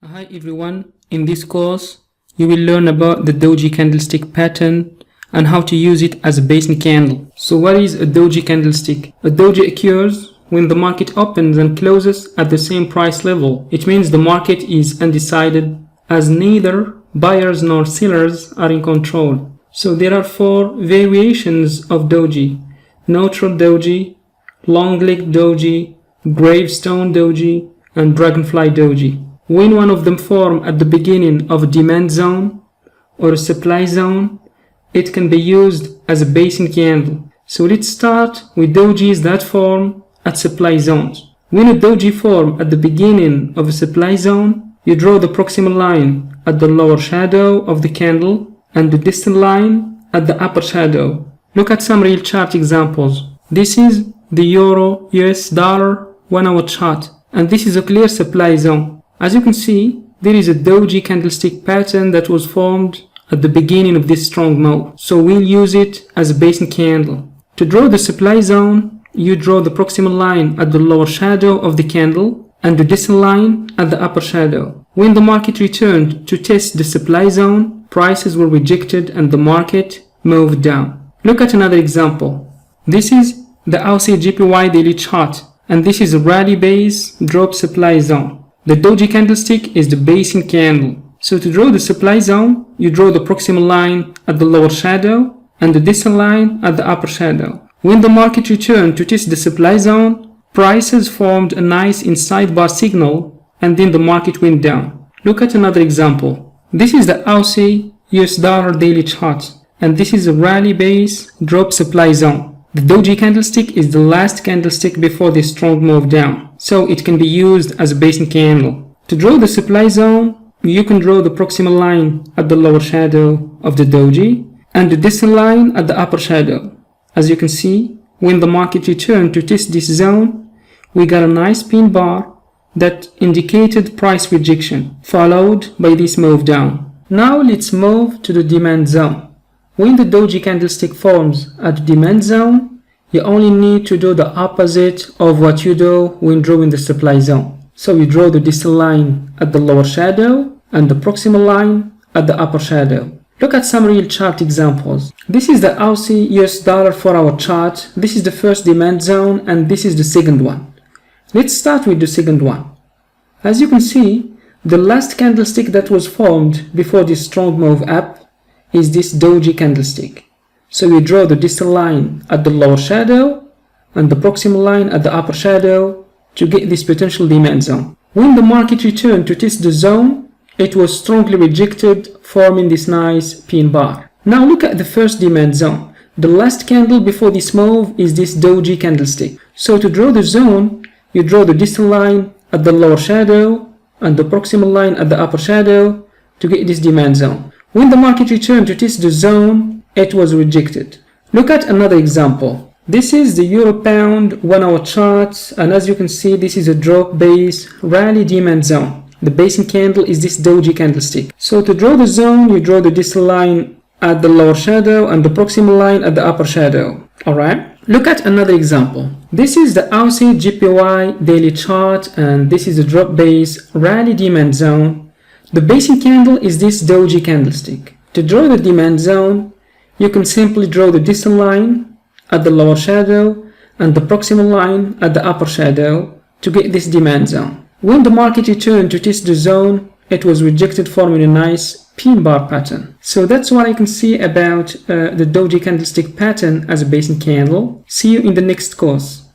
Hi everyone, in this course you will learn about the Doji Candlestick pattern and how to use it as a basic candle. So what is a Doji Candlestick? A Doji occurs when the market opens and closes at the same price level. It means the market is undecided as neither buyers nor sellers are in control. So there are four variations of Doji: neutral Doji, long leg Doji, gravestone Doji, and dragonfly Doji. When one of them form at the beginning of a demand zone or a supply zone, it can be used as a basic candle. So let's start with dojis that form at supply zones. When a doji forms at the beginning of a supply zone, you draw the proximal line at the lower shadow of the candle and the distant line at the upper shadow. Look at some real chart examples. This is the Euro US dollar 1 hour chart, and this is a clear supply zone. As you can see, there is a Doji candlestick pattern that was formed at the beginning of this strong move. So we'll use it as a basic candle. To draw the supply zone, you draw the proximal line at the lower shadow of the candle and the distant line at the upper shadow. When the market returned to test the supply zone, prices were rejected and the market moved down. Look at another example. This is the Aussie JPY daily chart, and this is a rally base drop supply zone. The Doji candlestick is the basic candle. So to draw the supply zone, you draw the proximal line at the lower shadow and the distant line at the upper shadow. When the market returned to test the supply zone, prices formed a nice inside bar signal and then the market went down. Look at another example. This is the Aussie US dollar daily chart, and this is a rally base drop supply zone. The Doji candlestick is the last candlestick before the strong move down, so it can be used as a basic candle. To draw the supply zone, you can draw the proximal line at the lower shadow of the Doji and the distant line at the upper shadow. As you can see, when the market returned to test this zone, we got a nice pin bar that indicated price rejection, followed by this move down. Now let's move to the demand zone. When the Doji candlestick forms at the demand zone, you only need to do the opposite of what you do when drawing the supply zone. So you draw the distant line at the lower shadow and the proximal line at the upper shadow. Look at some real chart examples. This is the Aussie US dollar 4 hour chart. This is the first demand zone and this is the second one. Let's start with the second one. As you can see, the last candlestick that was formed before this strong move up is this Doji candlestick. So we draw the distant line at the lower shadow and the proximal line at the upper shadow to get this potential demand zone. When the market returned to test the zone, it was strongly rejected, forming this nice pin bar. Now look at the first demand zone. The last candle before this move is this Doji candlestick. So to draw the zone, you draw the distant line at the lower shadow and the proximal line at the upper shadow to get this demand zone. When the market returned to test the zone, it was rejected. Look at another example. This is the Euro Pound 1 hour chart, and as you can see, this is a drop base rally demand zone. The basic candle is this Doji candlestick. So to draw the zone, you draw the distant line at the lower shadow and the proximal line at the upper shadow. Alright? Look at another example. This is the Aussie JPY daily chart, and this is a drop base rally demand zone. The basic candle is this Doji candlestick. To draw the demand zone, you can simply draw the distant line at the lower shadow and the proximal line at the upper shadow to get this demand zone. When the market returned to test the zone, it was rejected, forming a nice pin bar pattern. So that's what I can see about the Doji candlestick pattern as a basic candle. See you in the next course.